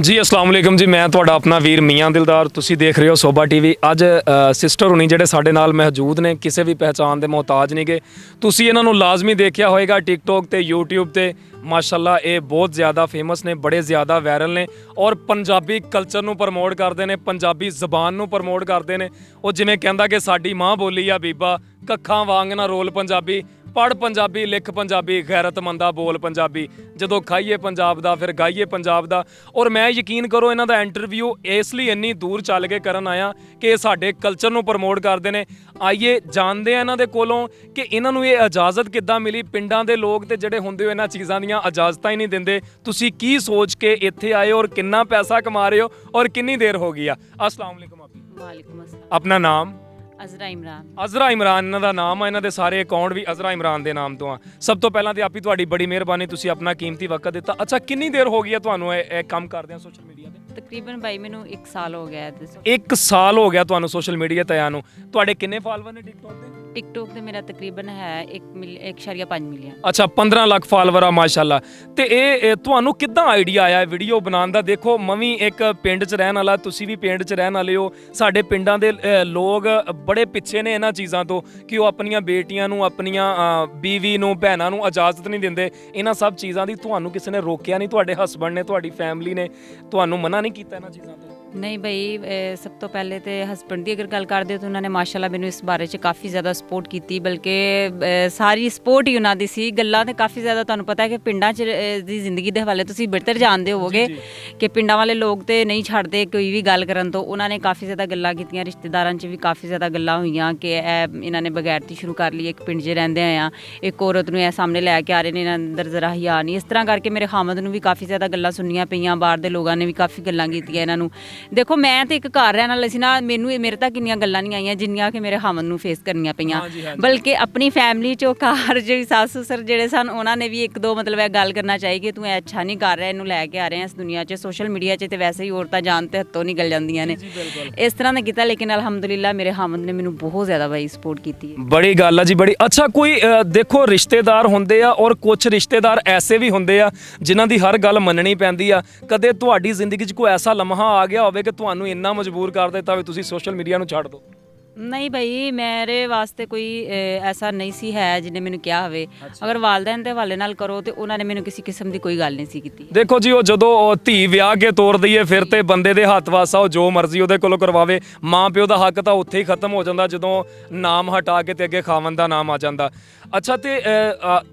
जी अस्सलाम वालेकुम जी, मैं ਤੁਹਾਡਾ ਆਪਣਾ ਵੀਰ ਮੀਆਂ ਦਿਲਦਾਰ। ਤੁਸੀਂ ਦੇਖ ਰਹੇ ਹੋ ਸੋਭਾ ਟੀਵੀ। ਅੱਜ ਸਿਸਟਰ ਹੁਣੀ ਜਿਹੜੇ ਸਾਡੇ ਨਾਲ ਮੌਜੂਦ ਨੇ, ਕਿਸੇ ਵੀ ਪਹਿਚਾਣ ਦੇ ਮੁਹਤਾਜ ਨਹੀਂਗੇ। ਤੁਸੀਂ ਇਹਨਾਂ ਨੂੰ ਲਾਜ਼ਮੀ ਦੇਖਿਆ ਹੋਏਗਾ ਟਿਕਟੋਕ ਤੇ YouTube ਤੇ। ਮਾਸ਼ਾਅੱਲਾ ਇਹ ਬਹੁਤ ਜ਼ਿਆਦਾ ਫੇਮਸ ਨੇ, ਬੜੇ ਜ਼ਿਆਦਾ ਵਾਇਰਲ ਨੇ ਔਰ ਪੰਜਾਬੀ ਕਲਚਰ ਨੂੰ ਪ੍ਰਮੋਟ ਕਰਦੇ ਨੇ, ਪੰਜਾਬੀ ਜ਼ਬਾਨ ਨੂੰ ਪ੍ਰਮੋਟ ਕਰਦੇ ਨੇ। ਉਹ ਜਿਵੇਂ ਕਹਿੰਦਾ ਕਿ ਸਾਡੀ ਮਾਂ ਬੋਲੀ ਆ ਬੀਬਾ, ਕੱਖਾਂ ਵਾਂਗ ਨਾ ਰੋਲ ਪੰਜਾਬੀ, ਪੜ੍ਹ ਪੰਜਾਬੀ, ਲਿਖ ਪੰਜਾਬੀ, ਗੈਰਤਮੰਦਾ ਬੋਲ ਪੰਜਾਬੀ, ਜਦੋਂ ਖਾਈਏ ਪੰਜਾਬ ਦਾ ਫਿਰ ਗਾਈਏ ਪੰਜਾਬ ਦਾ। ਔਰ ਮੈਂ ਯਕੀਨ ਕਰੋ ਇਹਨਾਂ ਦਾ ਇੰਟਰਵਿਊ ਇਸ ਲਈ ਇੰਨੀ ਦੂਰ ਚੱਲ ਕੇ ਕਰਨ ਆਇਆ ਕਿ ਇਹ ਸਾਡੇ ਕਲਚਰ ਨੂੰ ਪ੍ਰਮੋਟ ਕਰਦੇ ਨੇ। ਆਈਏ ਜਾਣਦੇ ਆ ਇਹਨਾਂ ਦੇ ਕੋਲੋਂ ਕਿ ਇਹਨਾਂ ਨੂੰ ਇਹ ਇਜਾਜ਼ਤ ਕਿੱਦਾਂ ਮਿਲੀ। ਪਿੰਡਾਂ ਦੇ ਲੋਕ ਤੇ ਜਿਹੜੇ ਹੁੰਦੇ ਹੋ ਇਹਨਾਂ ਚੀਜ਼ਾਂ ਦੀਆਂ ਇਜਾਜ਼ਤਾਂ ਹੀ ਨਹੀਂ ਦਿੰਦੇ। ਤੁਸੀਂ ਕੀ ਸੋਚ ਕੇ ਇੱਥੇ ਆਏ ਹੋ ਔਰ ਕਿੰਨਾ ਪੈਸਾ ਕਮਾ ਰਹੇ ਹੋ ਔਰ ਕਿੰਨੀ ਦੇਰ ਹੋ ਗਈ ਆ? अस्सलाम वालेकुम आपकी। वालेकुम अस्सलाम। अपना नाम? अज़रा इमरान। ਅਜ਼ਰਾ ਇਮਰਾਨ ਇਹਨਾਂ ਦਾ ਨਾਮ ਆ। ਇਹਨਾਂ ਦੇ ਸਾਰੇ ਅਕਾਊਂਟ ਵੀ ਅਜ਼ਰਾ ਇਮਰਾਨ ਦੇ ਨਾਮ ਤੋਂ ਆ। ਸਭ ਤੋਂ ਪਹਿਲਾਂ ਤੇ ਆਪੀ ਤੁਹਾਡੀ ਬੜੀ ਮਿਹਰਬਾਨੀ, ਤੁਸੀਂ ਆਪਣਾ ਕੀਮਤੀ ਵਕਤ ਦਿੱਤਾ। ਅੱਛਾ, ਕਿੰਨੀ ਦੇਰ ਹੋ ਗਈ ਆ ਤੁਹਾਨੂੰ ਇਹ ਕੰਮ ਕਰਦਿਆਂ ਸੋਸ਼ਲ ਮੀਡੀਆ ਤੇ? तकरीबन भाई मैनू 1 साल हो गया है। 1 ਸਾਲ ਹੋ ਗਿਆ ਤੁਹਾਨੂੰ ਸੋਸ਼ਲ ਮੀਡੀਆ ਤੇ ਆਇਆ ਨੂੰ। ਤੁਹਾਡੇ ਕਿੰਨੇ ਫਾਲੋਅਰ ਨੇ ਟਿਕਟੋਕ ਤੇ? टिकटॉक ते मेरा तकरीबन है 1.5 मिलियन। ਅੱਛਾ, 15 ਲੱਖ ਫਾਲੋਅਰ ਆ ਮਾਸ਼ਾਅੱਲਾ। ਤੇ ਇਹ ਤੁਹਾਨੂੰ ਕਿੱਦਾਂ ਆਈਡੀਆ ਆਇਆ ਵੀਡੀਓ ਬਣਾਉਣ ਦਾ? ਦੇਖੋ ਮੈਂ ਵੀ ਇੱਕ ਪਿੰਡ 'ਚ ਰਹਿਣ ਵਾਲਾ, ਤੁਸੀਂ ਵੀ ਪਿੰਡ 'ਚ ਰਹਿਣ ਵਾਲੇ ਹੋ। ਸਾਡੇ ਪਿੰਡਾਂ ਦੇ ਲੋਕ ਬੜੇ ਪਿੱਛੇ ਨੇ ਇਹਨਾਂ ਚੀਜ਼ਾਂ ਤੋਂ ਕਿ ਉਹ ਆਪਣੀਆਂ ਬੇਟੀਆਂ ਨੂੰ, ਆਪਣੀਆਂ ਬੀਵੀ ਨੂੰ, ਭੈਣਾਂ ਨੂੰ ਇਜਾਜ਼ਤ ਨਹੀਂ ਦਿੰਦੇ ਇਹਨਾਂ ਸਭ ਚੀਜ਼ਾਂ ਦੀ। ਤੁਹਾਨੂੰ ਕਿਸੇ ਨੇ ਰੋਕਿਆ ਨਹੀਂ? ਤੁਹਾਡੇ ਹਸਬੰਡ ਨੇ, ਤੁਹਾਡੀ ਫੈਮਿਲੀ ਨੇ ਤੁਹਾਨੂੰ ਮਨਾ ਨਹੀਂ ਕੀਤਾ ਇਹਨਾਂ ਚੀਜ਼ਾਂ ਤੋਂ? नहीं भाई, सब तो पहले तो हसबैंड की अगर गल करते तो उन्होंने माशाल्लाह मैनू इस बारे च काफ़ी ज़्यादा सपोर्ट की, बल्कि सारी सपोर्ट ही उन्होंने सी। गल्लां ते काफ़ी ज़्यादा तुहानूं पता है कि पिंडां च दी जिंदगी दे हवाले तुसीं बेहतर जानते होवोगे कि पिंडां वाले लोग तो नहीं छड्डदे कोई भी गल करन तो। उन्होंने काफ़ी ज़्यादा गल्लां कीतियां, रिश्तेदारां च भी काफ़ी ज़्यादा गल्लां होईयां कि इन्हां ने बगैरती शुरू कर ली, एक पिंड 'च रहिंदे आ एक औरत नूं सामने लैके आ रहे ने, इन्हां अंदर जरा हिया नहीं। इस तरह करके मेरे खामद नूं भी काफ़ी ज़्यादा गल्लां सुननियां पईयां, बाहर दे लोगां ने भी काफ़ी गल्लां कीतियां इन्हां नूं। देखो मैं तो एक घर रहने वाले सी ना, मैनू मेरे तक इन्नियां गल्लां नहीं आईयां जिन्नियां कि मेरे खामद नूं फेस करनियां पईयां। बल्कि अपनी फैमिली चो घर जो सस ससुर जिहड़े सन उन्होंने भी एक दो मतलब गल करना चाहिए कि तू अच्छा नहीं कर रहा, इनू लैके आ रहे हैं इस दुनिया 'ਚ। सोशल मीडिया 'ਚ तो वैसे ही औरतां जान ते हत्थों निकल जांदियां ने, इस तरह का कीता। लेकिन अलहमदुलिल्लाह मेरे खामद ने मैनू बहुत ज़्यादा भाई सपोर्ट की। बड़ी गल है जी, बड़ी। अच्छा, कोई देखो रिश्तेदार होंदे आ और कुछ रिश्तेदार ऐसे भी होंदे आ जिन्हां दी हर गल मननी पैंदी आ। कदे तुहाडी जिंदगी 'ਚ कोई ऐसा लम्हा आ गया होवे कि तुहानू इन्ना मजबूर कर देता भी तुसी सोशल मीडिया ਨੂੰ ਛੱਡ ਦਿਓ? नहीं भाई, मेरे वास्ते कोई ऐसा नहीं सी है जिन्हें मैंने क्या होवे। अगर वालदैन दे हवाले नाल करो तो उन्होंने मैंने किसी किस्म की कोई गल नहीं सी कीती। देखो जी, ਉਹ ਜਦੋਂ ਧੀ ਵਿਆਹ ਕੇ ਤੋਰ ਦਈਏ ਫਿਰ ਤੇ ਬੰਦੇ ਦੇ ਹੱਥ ਵਾਸਾ ਉਹ ਜੋ ਮਰਜ਼ੀ ਉਹਦੇ ਕੋਲੋਂ ਕਰਵਾਵੇ। ਮਾਂ ਪਿਓ ਦਾ ਹੱਕ ਤਾਂ ਉੱਥੇ ਹੀ ਖਤਮ ਹੋ ਜਾਂਦਾ ਜਦੋਂ ਨਾਮ ਹਟਾ ਕੇ ਤੇ ਅੱਗੇ ਖਾਵਨ ਦਾ ਨਾਮ ਆ ਜਾਂਦਾ। ਅੱਛਾ, ਤੇ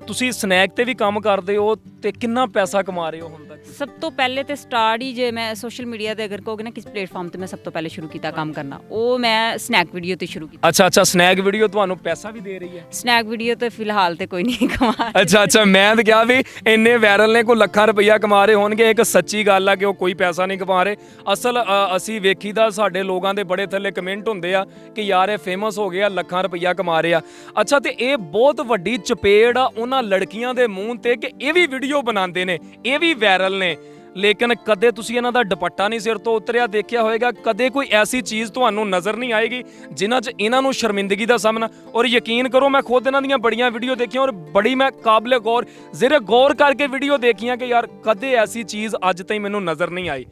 ਤੁਸੀਂ ਸਨੈਕ ਤੇ ਵੀ ਕੰਮ ਕਰਦੇ ਹੋ ਤੇ ਕਿੰਨਾ ਪੈਸਾ ਕਮਾ ਰਹੇ ਹੋ ਹੁਣ ਤੱਕ? सब तो पहले तो स्टार्ट ही जो मैं सोशल मीडिया ते अगर कहोगे ना किस प्लेटफॉर्म ते मैं सब तो पहले शुरू किया काम करना, वो मैं स्नैक वीडियो ते शुरू किया। ਅੱਛਾ ਅੱਛਾ, ਸਨੈਕ ਵੀਡੀਓ ਤੁਹਾਨੂੰ ਪੈਸਾ ਵੀ ਦੇ ਰਹੀ ਹੈ? स्नैक वीडियो तो फिलहाल तो कोई नहीं कमा। ਅੱਛਾ ਅੱਛਾ, ਮੈਂ ਤਾਂ ਕਿਹਾ ਵੀ ਇੰਨੇ ਵਾਇਰਲ ਨੇ, ਕੋਈ ਲੱਖਾਂ ਰੁਪਈਆ ਕਮਾ ਰਹੇ ਹੋਣਗੇ। ਇੱਕ ਸੱਚੀ ਗੱਲ ਆ ਕਿ ਉਹ ਕੋਈ ਪੈਸਾ ਨਹੀਂ ਕਮਾ ਰਹੇ। ਅਸਲ ਅਸੀਂ ਵੇਖੀਦਾ ਸਾਡੇ ਲੋਕਾਂ ਦੇ ਬੜੇ ਥੱਲੇ ਕਮੈਂਟ ਹੁੰਦੇ ਆ ਕਿ ਯਾਰ ਇਹ ਫੇਮਸ ਹੋ ਗਿਆ, ਲੱਖਾਂ ਰੁਪਈਆ ਕਮਾ ਰਹੇ ਆ। ਅੱਛਾ, ਤੇ ਇਹ ਬਹੁਤ ਵੱਡੀ ਚਪੇੜ ਆ ਉਹਨਾਂ ਲੜਕੀਆਂ ਦੇ ਮੂੰਹ ਤੇ ਕਿ ਇਹ ਵੀ ਵੀਡੀਓ ਬਣਾਉਂਦੇ ਨੇ, ਇਹ ਵੀ ਵਾਇਰਲ ਨੇ। ਲੇਕਿਨ ਕਦੇ ਤੁਸੀਂ ਇਹਨਾਂ ਦਾ ਦੁਪੱਟਾ ਨਹੀਂ ਸਿਰ ਤੋਂ ਉਤਰਿਆ ਦੇਖਿਆ ਹੋਏਗਾ? ਕਦੇ ਕੋਈ ਐਸੀ ਚੀਜ਼ ਤੁਹਾਨੂੰ ਨਜ਼ਰ ਨਹੀਂ ਆਏਗੀ ਜਿਨ੍ਹਾਂ 'ਚ ਇਹਨਾਂ ਨੂੰ ਸ਼ਰਮਿੰਦਗੀ ਦਾ ਸਾਹਮਣਾ? ਔਰ ਯਕੀਨ ਕਰੋ ਮੈਂ ਖੁਦ ਇਹਨਾਂ ਦੀਆਂ ਬੜੀਆਂ ਵੀਡੀਓ ਦੇਖੀਆਂ ਔਰ ਬੜੀ ਮੈਂ ਕਾਬਲੇ ਗੌਰ ਜ਼ਰਾ ਗੌਰ ਕਰਕੇ ਵੀਡੀਓ ਦੇਖੀਆਂ ਕਿ ਯਾਰ ਕਦੇ ਐਸੀ ਚੀਜ਼ ਅੱਜ ਤਾਈਂ ਮੈਨੂੰ ਨਜ਼ਰ ਨਹੀਂ ਆਈ।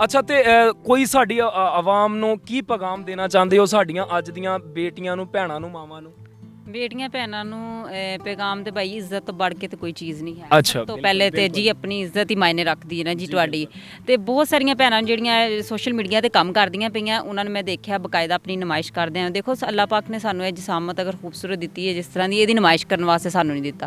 ਅੱਛਾ, ਤੇ ਕੋਈ ਸਾਡੀ ਆਵਾਮ ਨੂੰ ਕੀ ਪੈਗਾਮ ਦੇਣਾ ਚਾਹੁੰਦੇ ਹੋ, ਸਾਡੀਆਂ ਅੱਜ ਦੀਆਂ ਬੇਟੀਆਂ ਨੂੰ, ਭੈਣਾਂ ਨੂੰ, ਮਾਵਾਂ ਨੂੰ? बेटियां भैनों नूं पैगाम तो भाई इज्जत तो बढ़ के तो कोई चीज़ नहीं है। अच्छा, तो पहले तो जी अपनी इज्जत ही मायने रखती है ना जी तुहाडी। ते बहुत सारियां भैनां जिहड़ियां सोशल मीडिया ते काम करदियां पईयां उन्हां नूं मैं देखिया बकायदा अपनी नुमाइश करदे आ। देखो अल्लाह पाक ने सानू ये जिसामत अगर खूबसूरत दी है जिस तरह की, इहदी नुमाइश करने वास्ते सानू नहीं दिता।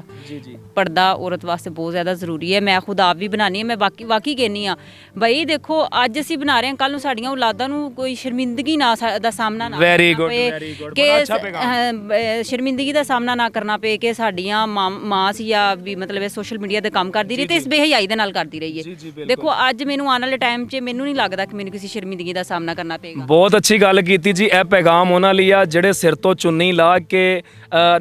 पर्दा औरत वास्ते बहुत ज़्यादा जरूरी है। मैं खुद आप भी बनानी है, मैं वाकई कहनी हाँ भाई। देखो अज असीं बना रहे हैं, कल नूं साडियां औलादां नूं कोई शर्मिंदगी ना दा सामना ना शर्मिंदगी ਦਾ ਸਾਹਮਣਾ ਨਾ ਕਰਨਾ ਪਏ ਕਿ ਸਾਡੀਆਂ ਮਾਂ ਸੀ ਜਾਂ ਵੀ ਮਤਲਬ ਇਹ ਸੋਸ਼ਲ ਮੀਡੀਆ ਤੇ ਕੰਮ ਕਰਦੀ ਰਹੀ ਤੇ ਇਸ ਬੇਹਯਾਈ ਦੇ ਨਾਲ ਕਰਦੀ ਰਹੀ ਹੈ। ਦੇਖੋ ਅੱਜ ਮੈਨੂੰ ਆਉਣ ਵਾਲੇ ਟਾਈਮ 'ਚ ਮੈਨੂੰ ਨਹੀਂ ਲੱਗਦਾ ਕਿ ਮੈਨੂੰ ਕਿਸੇ ਸ਼ਰਮਿੰਦਗੀ ਦਾ ਸਾਹਮਣਾ ਕਰਨਾ ਪਏਗਾ। ਬਹੁਤ ਅੱਛੀ ਗੱਲ ਕੀਤੀ ਜੀ। ਇਹ ਪੈਗਾਮ ਉਹਨਾਂ ਲਈ ਆ ਜਿਹੜੇ ਸਿਰ ਤੋਂ ਚੁੰਨੀ ਲਾ ਕੇ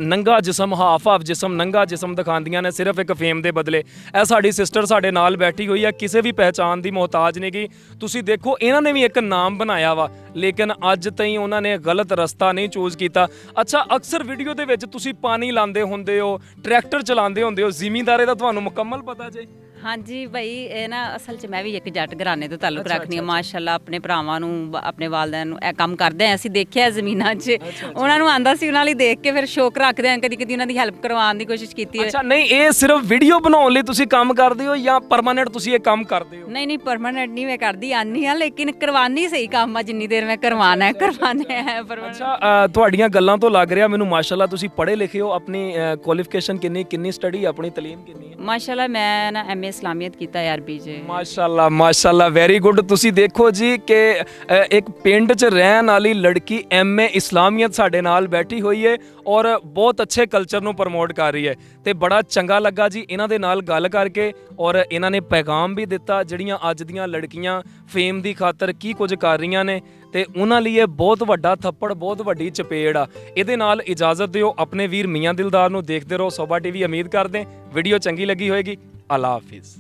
ਨੰਗਾ ਜਿਸਮ, ਹਾਫ ਜਿਸਮ, ਨੰਗਾ ਜਿਸਮ ਦਿਖਾਉਂਦੀਆਂ ਨੇ ਸਿਰਫ ਇੱਕ ਫੇਮ ਦੇ ਬਦਲੇ। ਇਹ ਸਾਡੀ ਸਿਸਟਰ ਸਾਡੇ ਨਾਲ ਬੈਠੀ ਹੋਈ ਆ, ਕਿਸੇ ਵੀ ਪਹਿਚਾਣ ਦੀ ਮੁਹਤਾਜ ਨਹੀਂ ਗੀ। ਤੁਸੀਂ ਦੇਖੋ ਇਹਨਾਂ ਨੇ ਵੀ ਇੱਕ ਨਾਮ ਬਣਾਇਆ ਵਾ, ਲੇਕਿਨ ਅੱਜ ਤਾਈਂ ਉਹਨਾਂ ਨੇ ਗਲਤ ਰਸਤਾ ਨਹੀਂ ਚੂਜ਼ ਕੀਤਾ। ਅੱਛਾ, ਅਕਸਰ ਵੀਡੀਓ ਦੇ ਵਿੱਚ ਤੁਸੀਂ ਪਾਣੀ ਲਾਉਂਦੇ ਹੁੰਦੇ ਹੋ, ਟਰੈਕਟਰ ਚਲਾਉਂਦੇ ਹੁੰਦੇ ਹੋ, ਜ਼ਿਮੀਂਦਾਰੇ ਦਾ ਤੁਹਾਨੂੰ ਮੁਕੰਮਲ ਪਤਾ ਜੇ? ਹਾਂਜੀ ਭਾਈ ਇਹ ਨਾ ਅਸਲ 'ਚ ਮੈਂ ਵੀ ਇੱਕ ਜੱਟ ਘਰਾਣੇ ਤੋਂ ਤਾਲੁਕ ਰੱਖਦੀ ਹਾਂ ਮਾਸ਼ਾਅੱਲਾ। ਆਪਣੇ ਭਰਾਵਾਂ ਨੂੰ ਆਪਣੇ ਵਾਲਿਆਂ ਨੂੰ ਇਹ ਕੰਮ ਕਰਦੇ ਆ, ਅਸੀਂ ਦੇਖਿਆ ਜ਼ਮੀਨਾਂ 'ਚ ਉਹਨਾਂ ਨੂੰ ਆਂਦਾ ਸੀ, ਉਹਨਾਂ ਲਈ ਦੇਖ ਕੇ ਫਿਰ ਸ਼ੌਕ ਰੱਖਦੇ ਆ, ਕਦੀ ਕਦੀ ਉਹਨਾਂ ਦੀ ਹੈਲਪ ਕਰਵਾਉਣ ਦੀ ਕੋਸ਼ਿਸ਼ ਕੀਤੀ ਹੈ। ਅੱਛਾ, ਨਹੀਂ ਇਹ ਸਿਰਫ ਵੀਡੀਓ ਬਣਾਉਣ ਲਈ ਤੁਸੀਂ ਕੰਮ ਕਰਦੇ ਹੋ ਜਾਂ ਪਰਮਾਨੈਂਟ ਤੁਸੀਂ ਇਹ ਕੰਮ ਕਰਦੇ ਹੋ? ਨਹੀਂ ਨਹੀਂ ਪਰਮਾਨੈਂਟ ਨਹੀਂ ਮੈਂ ਕਰਦੀ, ਆਨੀ ਆ ਲੇਕਿਨ ਕਰਵਾਨੀ ਸਹੀ ਕੰਮ ਆ, ਜਿੰਨੀ ਦੇਰ ਮੈਂ ਕਰਵਾਣਾ ਹੈ ਕਰਵਾਣਾ ਹੈ permanent। ਅੱਛਾ, ਤੁਹਾਡੀਆਂ ਗੱਲਾਂ ਤੋਂ ਲੱਗ ਰਿਹਾ ਮੈਨੂੰ ਮਾਸ਼ਾਅੱਲਾ ਤੁਸੀਂ ਪੜ੍ਹੇ ਲਿਖੇ ਹੋ। ਆਪਣੀ ਕੁਆਲੀਫਿਕੇਸ਼ਨ ਕਿੰਨੀ ਸਟੱਡੀ, ਆਪਣੀ ਤਾਲੀਮ ਕਿੰਨੀ ਹੈ? ਮਾਸ਼ਾਅੱਲਾ ਮੈਂ ਨਾ ਐਮਏ ਇਸਲਾਮੀਅਤ ਕੀਤਾ ਹੈ ਅਰਬੀ 'ਚ। ਮਾਸ਼ਾਅੱਲਾ ਮਾਸ਼ਾਅੱਲਾ, ਵੈਰੀ ਗੁੱਡ। ਤੁਸੀਂ ਦੇਖੋ ਜੀ ਕਿ ਇੱਕ ਪਿੰਡ 'ਚ ਰਹਿਣ ਵਾਲੀ ਲੜਕੀ ਐਮਏ ਇਸਲਾਮੀਅਤ ਸਾਡੇ ਨਾਲ ਬੈਠੀ ਹੋਈ ਹੈ ਔਰ ਬਹੁਤ ਅੱਛੇ ਕਲਚਰ ਨੂੰ ਪ੍ਰਮੋਟ ਕਰ ਰਹੀ ਹੈ ਤੇ ਬੜਾ ਚੰਗਾ ਲੱਗਾ ਜੀ ਇਹਨਾਂ ਦੇ ਨਾਲ ਗੱਲ ਕਰਕੇ। ਔਰ ਇਹਨਾਂ ਨੇ ਪੈਗਾਮ ਵੀ ਦਿੱਤਾ ਜਿਹੜੀਆਂ ਅੱਜ ਦੀਆਂ ਲੜਕੀਆਂ ਫੇਮ ਦੀ ਖਾਤਰ ਕੀ ਕੁਝ ਕਰ ਰਹੀਆਂ ਨੇ ਤੇ ਉਹਨਾਂ ਲਈ ਇਹ ਬਹੁਤ ਵੱਡਾ ਥੱਪੜ, ਬਹੁਤ ਵੱਡੀ ਚਪੇੜ ਆ। ਇਹਦੇ ਨਾਲ ਇਜਾਜ਼ਤ ਦਿਓ, ਆਪਣੇ ਵੀਰ ਮੀਆਂ ਦਿਲਦਾਰ ਨੂੰ ਦੇਖਦੇ ਰਹੋ ਸੋਭਾ ਟੀਵੀ। ਉਮੀਦ ਕਰਦੇ ਵੀਡੀਓ ਚੰਗੀ ਲੱਗੀ ਹੋਏਗੀ। ਅੱਲਾ ਹਾਫਿਜ਼।